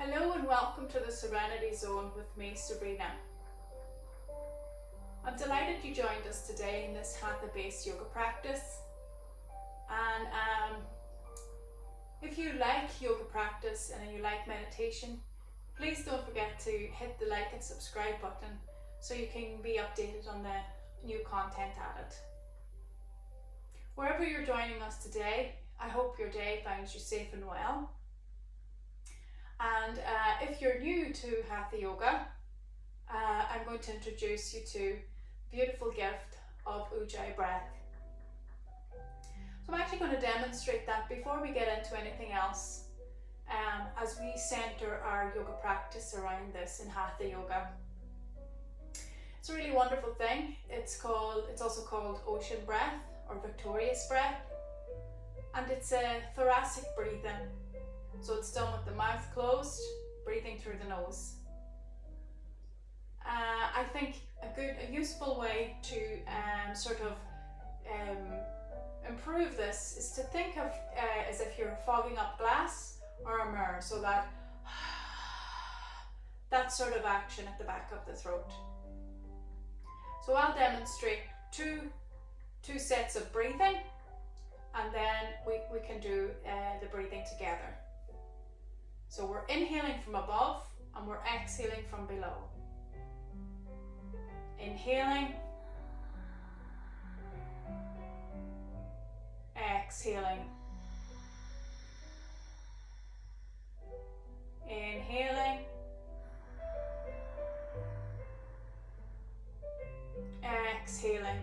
Hello and welcome to the Serenity Zone with me, Sabrina. I'm delighted you joined us today in this Hatha-based yoga practice. And if you like yoga practice and you like meditation, please don't forget to hit the like and subscribe button so you can be updated on the new content added. Wherever you're joining us today, I hope your day finds you safe and well. And if you're new to Hatha Yoga, I'm going to introduce you to the beautiful gift of Ujjayi breath. So I'm actually going to demonstrate that before we get into anything else, as we center our yoga practice around this in Hatha Yoga. It's a really wonderful thing. It's also called ocean breath or victorious breath, and it's a thoracic breathing. So it's done with the mouth closed, breathing through the nose. I think a useful way to improve this is to think of as if you're fogging up glass or a mirror, so that sort of action at the back of the throat. So I'll demonstrate two sets of breathing, and then we can do the breathing together. So we're inhaling from above and we're exhaling from below. Inhaling, exhaling. Inhaling, exhaling.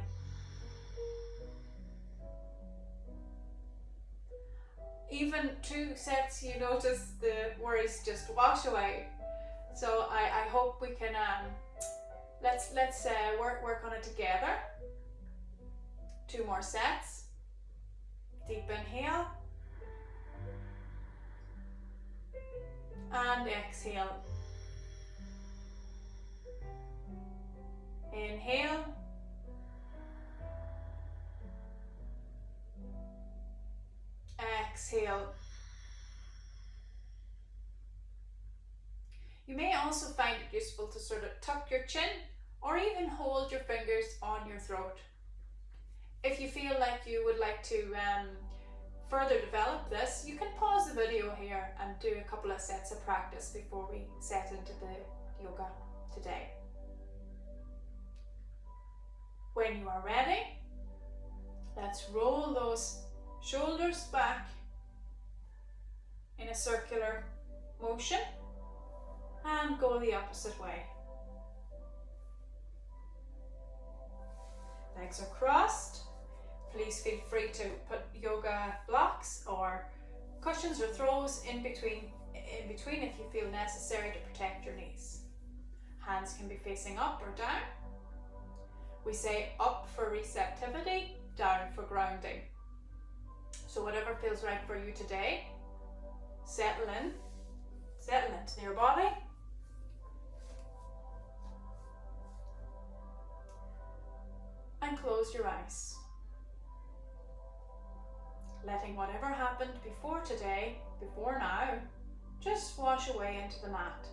Even two sets, you notice the worries just wash away. So I hope we can let's work on it together. Two more sets. Deep inhale and exhale. Inhale. Exhale. You may also find it useful to sort of tuck your chin or even hold your fingers on your throat. If you feel like you would like to further develop this, you can pause the video here and do a couple of sets of practice before we set into the yoga today. When you are ready, let's roll those shoulders back in a circular motion and go the opposite way. Legs are crossed. Please feel free to put yoga blocks or cushions or throws in between if you feel necessary to protect your knees. Hands can be facing up or down. We say up for receptivity, down for grounding. So whatever feels right for you today, settle into your body. And close your eyes. Letting whatever happened before today, before now, just wash away into the mat.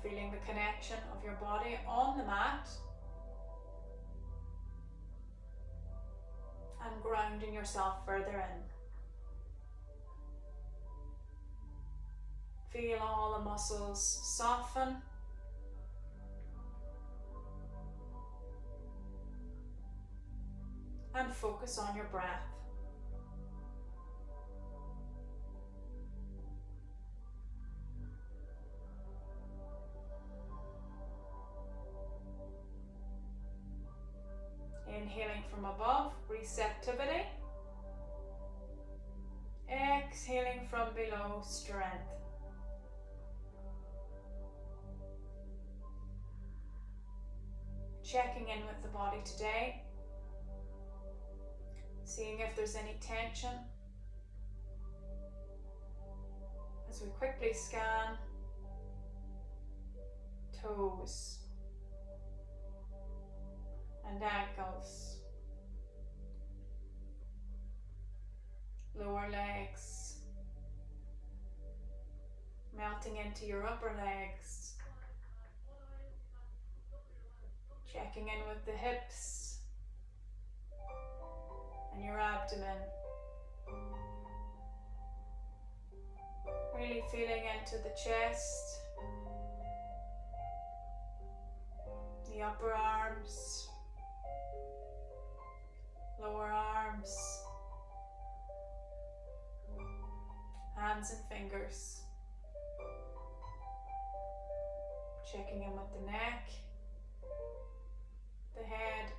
Feeling the connection of your body on the mat and grounding yourself further in. Feel all the muscles soften. And focus on your breath. Inhaling from above, receptivity. Exhaling from below, strength. Checking in with the body today. Seeing if there's any tension. As we quickly scan toes and ankles. melting into your upper legs. Checking in with the hips and your abdomen. Really feeling into the chest, the upper arms, lower arms, hands and fingers. Checking in with the neck, the head,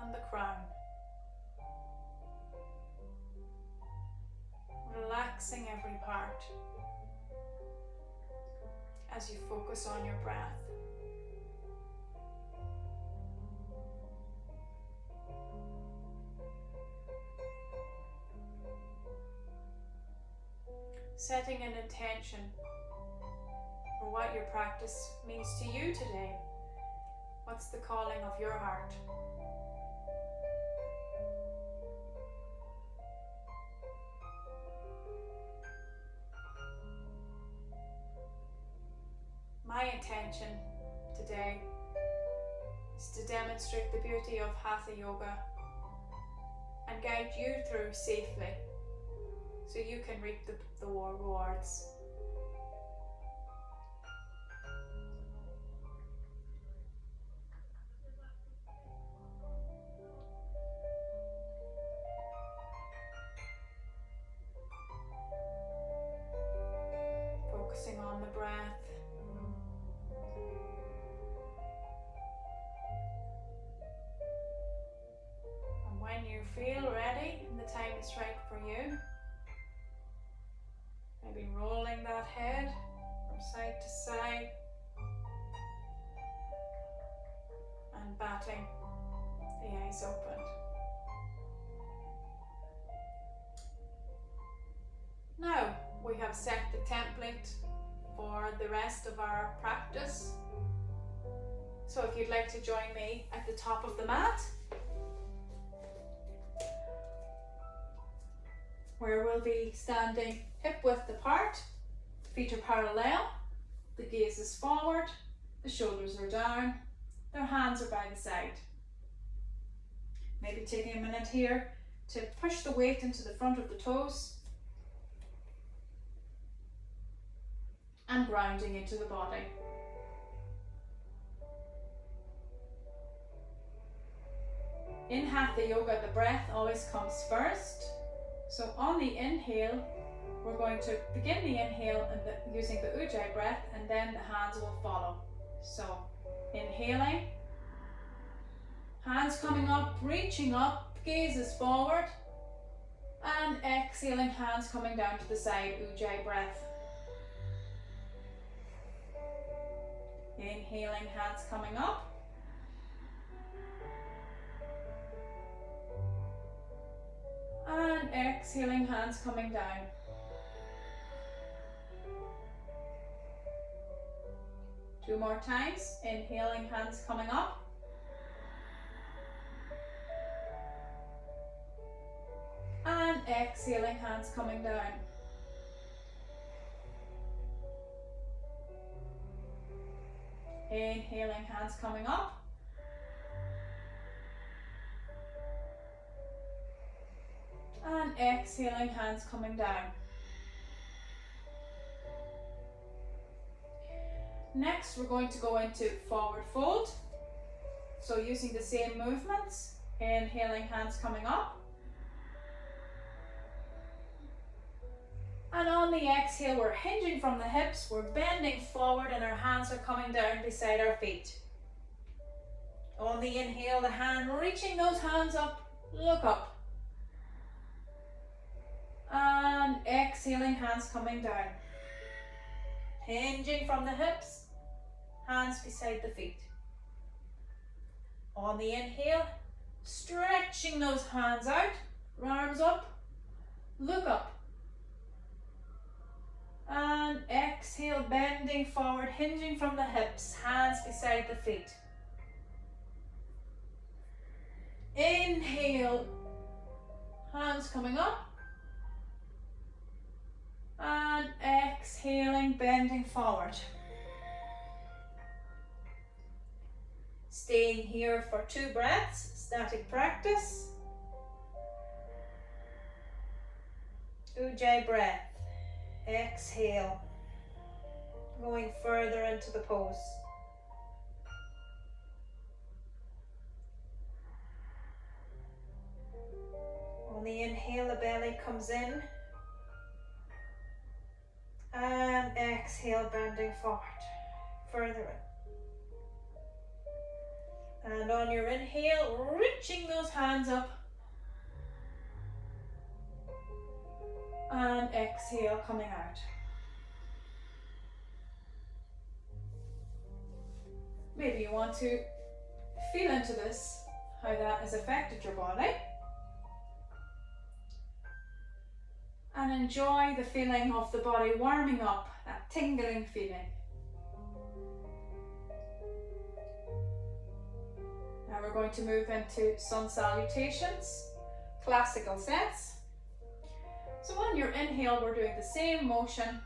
and the crown. Relaxing every part as you focus on your breath. Setting an intention for what your practice means to you today. What's the calling of your heart? My intention today is to demonstrate the beauty of Hatha Yoga and guide you through safely so you can reap the rewards. Focusing on the breath. And when you feel ready and the time is right for you, maybe rolling that head from side to side and batting the eyes open. Now we have set the template for the rest of our practice. So if you'd like to join me at the top of the mat, where we'll be standing hip width apart, feet are parallel, the gaze is forward, the shoulders are down, their hands are by the side. Maybe taking a minute here to push the weight into the front of the toes and grounding into the body. In Hatha Yoga, the breath always comes first. So on the inhale, we're going to begin the inhale and using the Ujjayi breath, and then the hands will follow. So inhaling, hands coming up, reaching up, gaze is forward, and exhaling, hands coming down to the side, Ujjayi breath. Inhaling, hands coming up. And exhaling, hands coming down. Two more times. Inhaling, hands coming up. And exhaling, hands coming down. Inhaling, hands coming up. And exhaling, hands coming down. Next, we're going to go into forward fold. So using the same movements, inhaling, hands coming up. And on the exhale, we're hinging from the hips, we're bending forward, and our hands are coming down beside our feet. On the inhale, the hand reaching those hands up, look up. And exhaling, hands coming down. Hinging from the hips, hands beside the feet. On the inhale, stretching those hands out, arms up, look up. And exhale, bending forward, hinging from the hips, hands beside the feet. Inhale, hands coming up. And exhaling, bending forward. Staying here for 2 breaths, static practice. Ujjayi breath. Exhale. Going further into the pose. On the inhale, the belly comes in. And exhale, bending forward. Further in. And on your inhale, reaching those hands up. And exhale, coming out. Maybe you want to feel into this, how that has affected your body. And enjoy the feeling of the body warming up, that tingling feeling. Now we're going to move into sun salutations, classical sets. So on your inhale, we're doing the same motion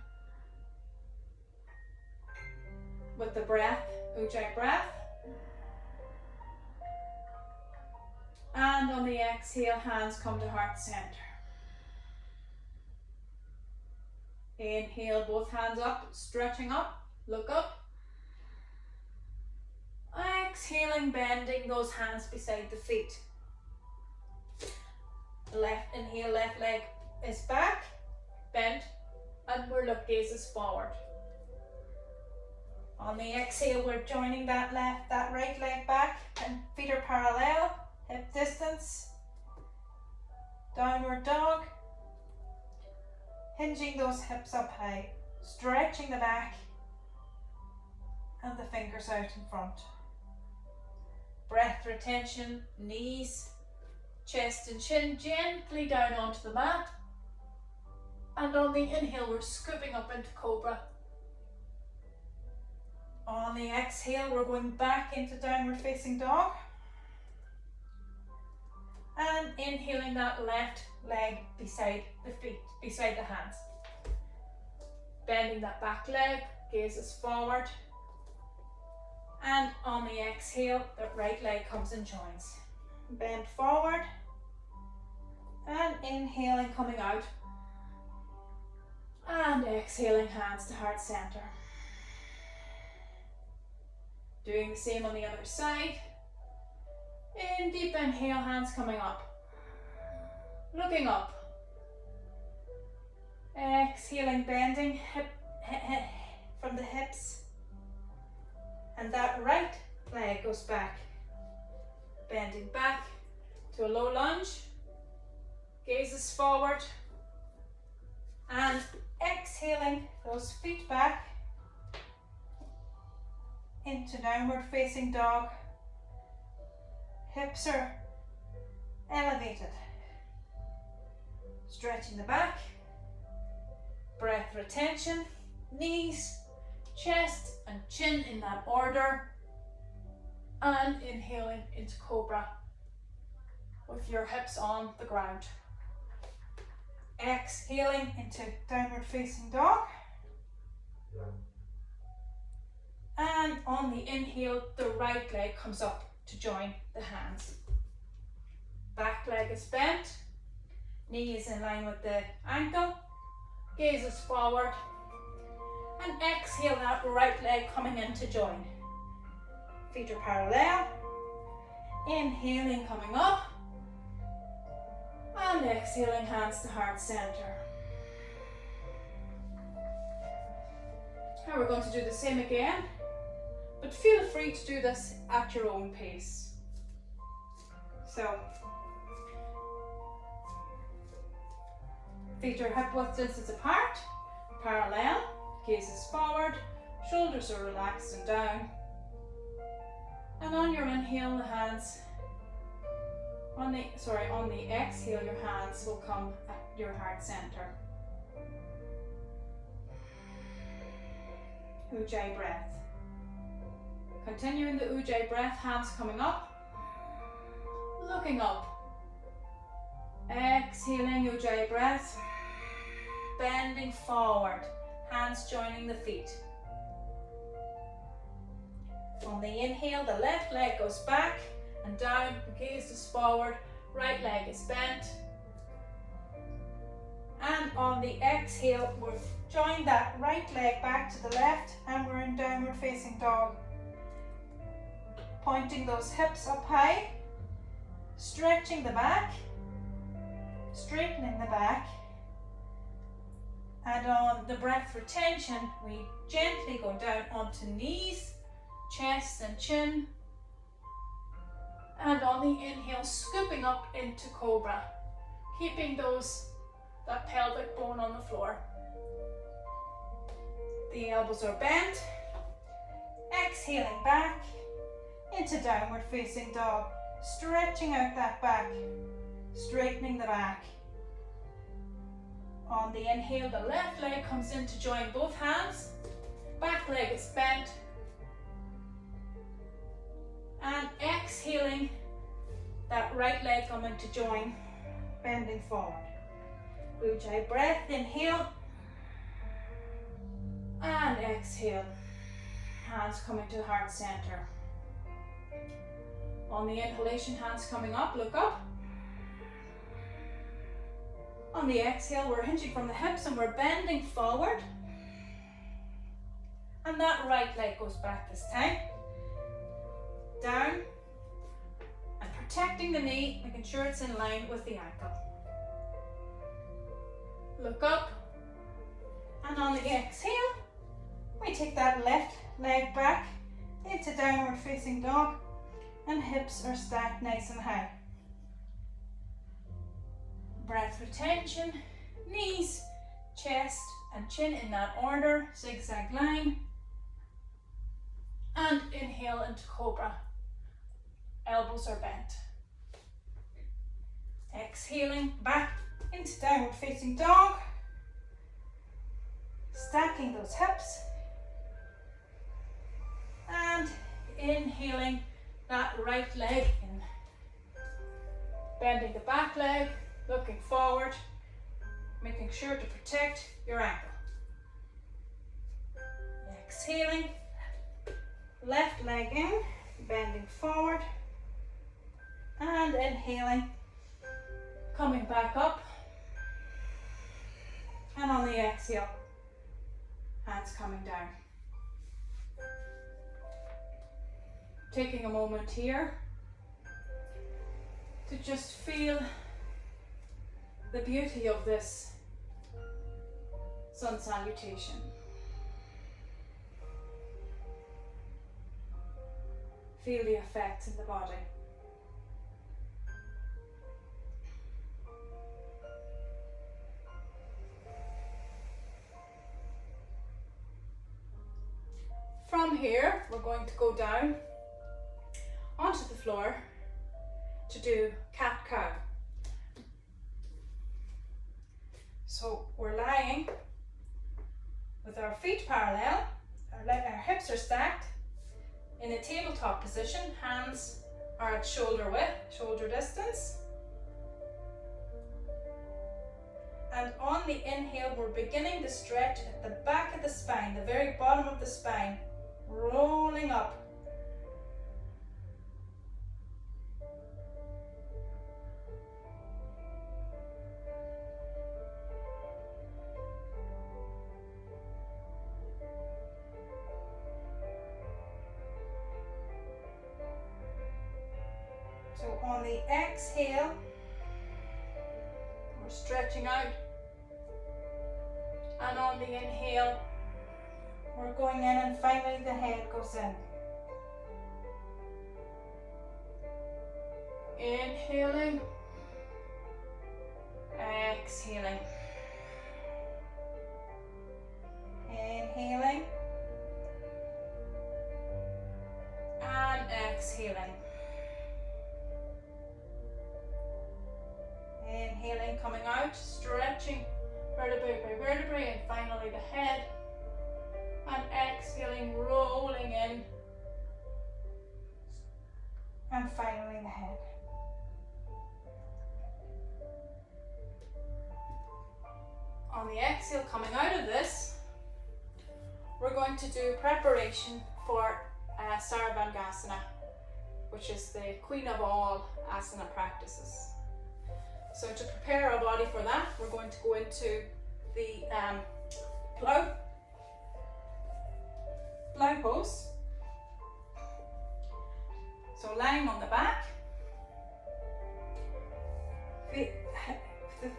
with the breath, Ujjayi breath. And on the exhale, hands come to heart center. Inhale, both hands up, stretching up, look up. Exhaling, bending those hands beside the feet. Left inhale, left leg is back, bent, and we're look gazes forward. On the exhale, we're joining that right leg back, and feet are parallel, hip distance. Downward dog. Hinging those hips up high, stretching the back, and the fingers out in front. Breath retention, knees, chest and chin gently down onto the mat. And on the inhale, we're scooping up into cobra. On the exhale, we're going back into downward facing dog. And inhaling that left leg beside the feet, beside the hands. Bending that back leg, gazes forward. And on the exhale, the right leg comes and joins. Bend forward. And inhaling, coming out. And exhaling, hands to heart center. Doing the same on the other side. In deep inhale, hands coming up. Looking up. Exhaling, bending hip from the hips. And that right leg goes back. Bending back to a low lunge. Gazes forward. And exhaling, those feet back into downward facing dog. Hips are elevated. Stretching the back. Breath retention. Knees, chest and chin in that order. And inhaling into cobra with your hips on the ground. Exhaling into downward facing dog. And on the inhale, the right leg comes up to join the hands. Back leg is bent. Knee is in line with the ankle. Gazes forward. And exhale that right leg coming in to join. Feet are parallel. Inhaling, coming up. And exhaling, hands to heart center. Now we're going to do the same again, but feel free to do this at your own pace. So, feet are hip width distance apart, parallel, gazes forward, shoulders are relaxed and down. And on your inhale, the hands, on the exhale, your hands will come at your heart center. Ujjayi breath. Continuing the Ujjayi breath, hands coming up, looking up. Exhaling Ujjayi breath. bending forward, hands joining the feet. On the inhale, the left leg goes back and down, the gaze is forward, right leg is bent. And on the exhale, we'll join that right leg back to the left and we're in downward facing dog. Pointing those hips up high, stretching the back, straightening the back. And on the breath retention, we gently go down onto knees, chest and chin. And on the inhale, scooping up into cobra, keeping that pelvic bone on the floor. The elbows are bent. Exhaling back into downward facing dog, stretching out that back, straightening the back. On the inhale, the left leg comes in to join both hands, back leg is bent. And exhaling, that right leg coming to join, bending forward. Ujjayi breath, inhale. And exhale. Hands coming to heart center. On the inhalation, hands coming up, look up. On the exhale, we're hinging from the hips and we're bending forward. And that right leg goes back this time. Down. And protecting the knee, making sure it's in line with the ankle. Look up. And on the exhale, we take that left leg back into downward facing dog and hips are stacked nice and high. Breath retention, knees, chest and chin in that order, zigzag line. And inhale into cobra. Elbows are bent. Exhaling back into downward facing dog. Stacking those hips. And inhaling that right leg in. Bending the back leg, looking forward, making sure to protect your ankle. Exhaling, left leg in, bending forward, and inhaling, coming back up. And on the exhale, hands coming down. Taking a moment here to just feel the beauty of this sun salutation. Feel the effects in the body. From here, we're going to go down onto the floor to do cat-cow. So we're lying with our feet parallel, our hips are stacked in a tabletop position, hands are at shoulder width, shoulder distance. And on the inhale, we're beginning to stretch at the back of the spine, the very bottom of the spine, rolling up. So on the exhale, we're stretching out. And on the inhale, we're going in and finally the head goes in. Inhaling, exhaling. Inhaling and exhaling. Inhaling, coming out, stretching vertebrae by vertebrae, and finally the head. And exhaling, rolling in. And finally the head. On the exhale, coming out of this, we're going to do preparation for Sarvangasana, which is the queen of all asana practices. So to prepare our body for that, we're going to go into the plow pose. So lying on the back,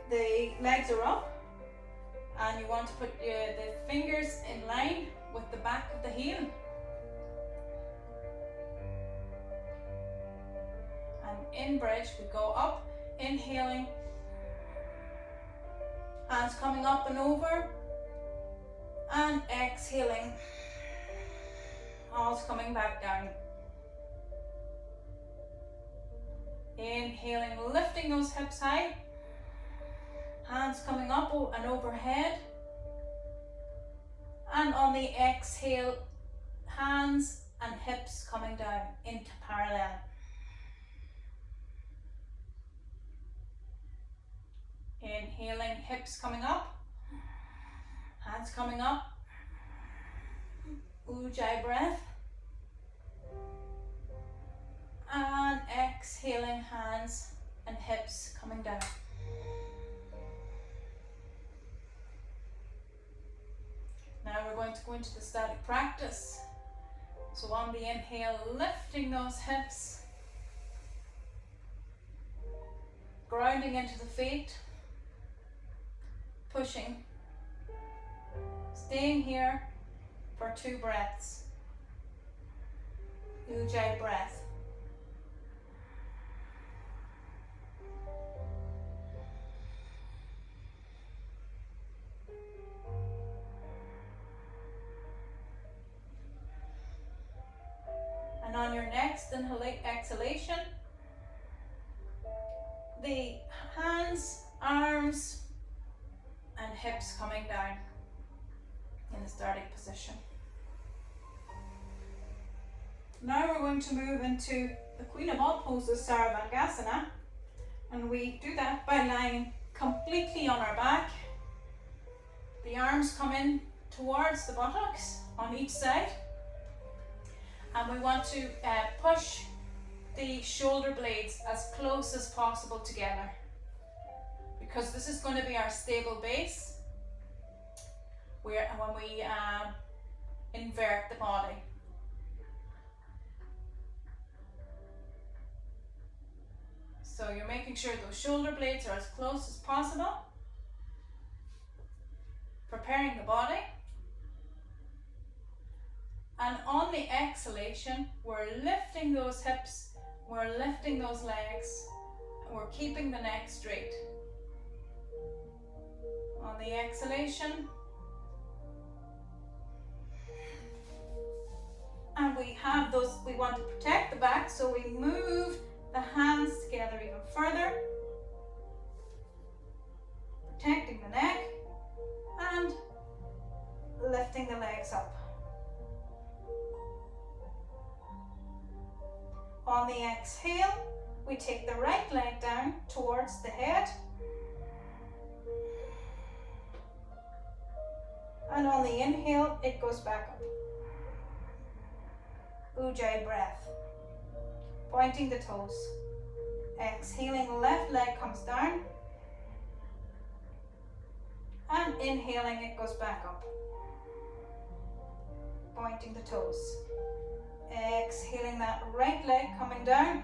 the legs are up, and you want to put the fingers in line with the back of the heel. And in bridge, we go up, inhaling, hands coming up and over, and exhaling, arms coming back down. Inhaling, lifting those hips high, hands coming up and overhead, and on the exhale, hands and hips coming down into parallel. Inhaling, hips coming up, hands coming up, Ujjayi breath, and exhaling, hands and hips coming down. Now we're going to go into the static practice. So on the inhale, lifting those hips, grounding into the feet, pushing, staying here for 2 breaths. Ujjayi breath. And on your next exhalation, the hands, arms, and hips coming down in the starting position. Now we're going to move into the queen of all poses, Sarvangasana, and we do that by lying completely on our back. The arms come in towards the buttocks on each side, and we want to push the shoulder blades as close as possible together, because this is going to be our stable base when we invert the body. So you're making sure those shoulder blades are as close as possible, preparing the body. And on the exhalation, we're lifting those hips, we're lifting those legs, and we're keeping the neck straight. On the exhalation, and we have those, we want to protect the back, so we move the hands together even further, protecting the neck, and lifting the legs up. On the exhale, we take the right leg down towards the head, and on the inhale, it goes back up. Ujjayi breath, pointing the toes. Exhaling, left leg comes down, and inhaling, it goes back up, pointing the toes. Exhaling, that right leg coming down,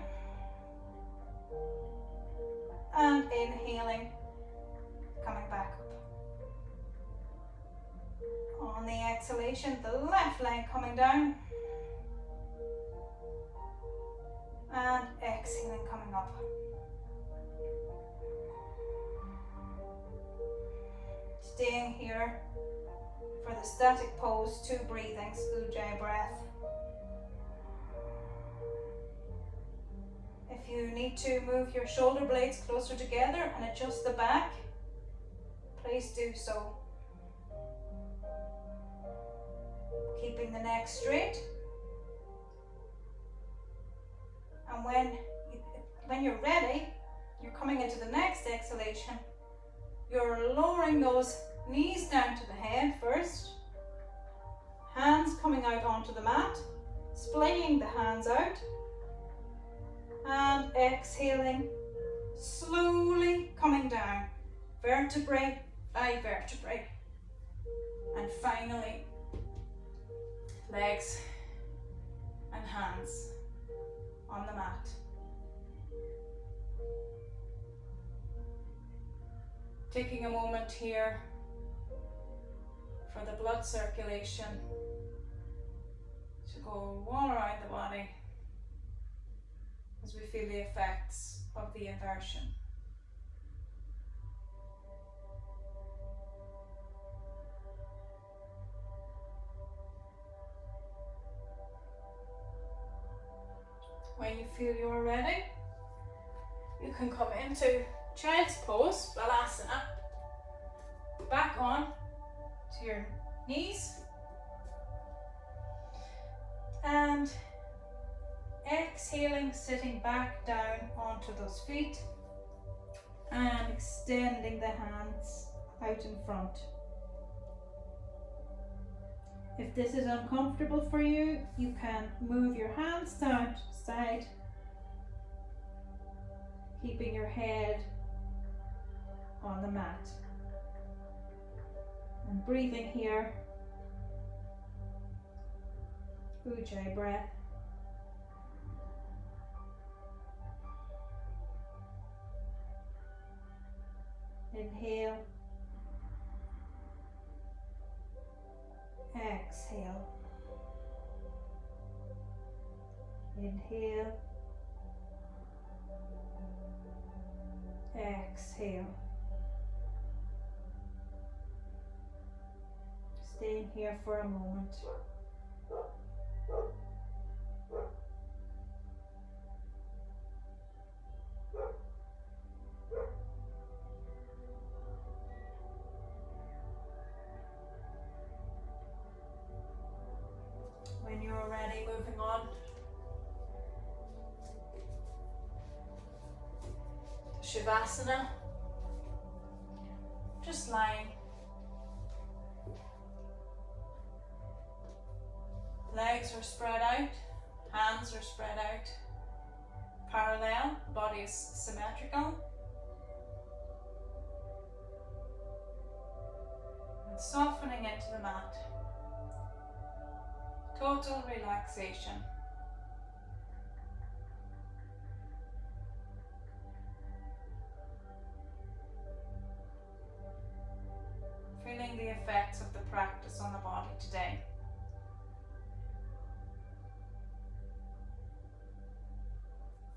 and inhaling, coming back up. On the exhalation, the left leg coming down, and exhaling, coming up. Staying here for the static pose, 2 breathings, Ujjayi breath. If you need to move your shoulder blades closer together and adjust the back, please do so. Keeping the neck straight. And when you're ready, you're coming into the next exhalation, you're lowering those Knees down to the head first. Hands coming out onto the mat. Splaying the hands out. And exhaling, slowly coming down, vertebrae by vertebrae. And finally, legs and hands on the mat. Taking a moment here for the blood circulation to go all around the body as we feel the effects of the inversion. When you feel you're ready, you can come into child's pose, Balasana, back on to your knees, and exhaling, sitting back down onto those feet and extending the hands out in front. If this is uncomfortable for you, you can move your hands down to the side, keeping your head on the mat. And breathing here, Ujjayi breath. Inhale, exhale, inhale, exhale. Staying here for a moment. When you're ready, moving on to Shavasana. Just lying. Legs are spread out, hands are spread out, parallel, body is symmetrical. And softening into the mat. Total relaxation. Feeling the effects of the practice on the body today.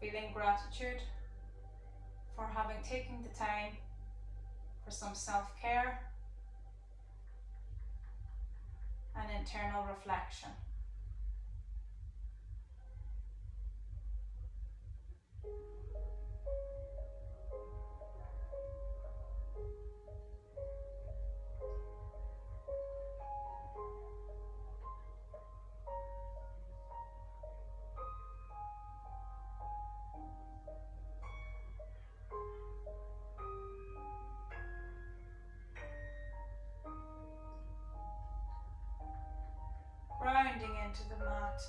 Feeling gratitude for having taken the time for some self-care and internal reflection. Grounding into the mat,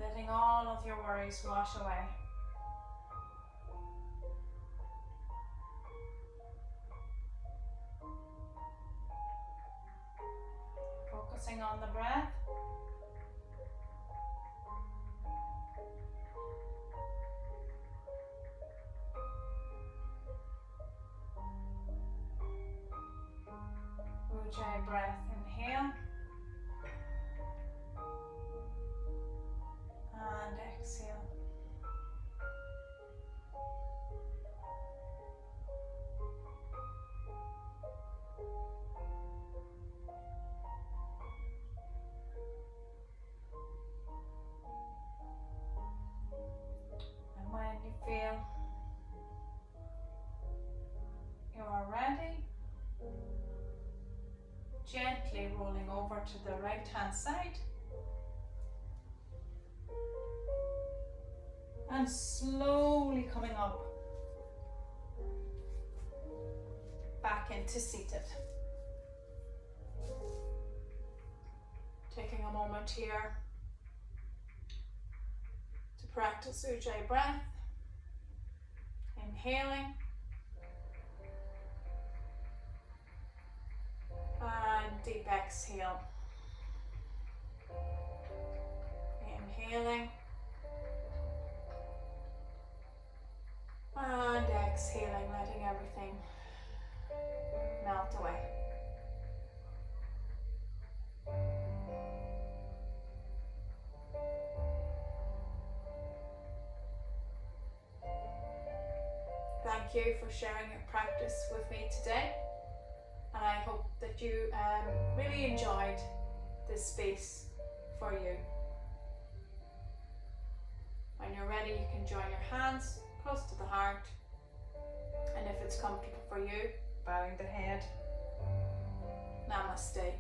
letting all of your worries wash away. Focusing on the breath. Ujjayi breath, inhale. And exhale. And when you feel you are ready, gently rolling over to the right hand side. And slowly coming up, back back into seated. Taking a moment here to practice Ujjayi breath. Inhaling and deep exhale. Inhaling and exhaling, letting everything melt away. Thank you for sharing your practice with me today, and I hope that you really enjoyed this space for you. When you're ready, you can join your hands close to the heart, and if it's comfortable for you, bowing the head. Namaste.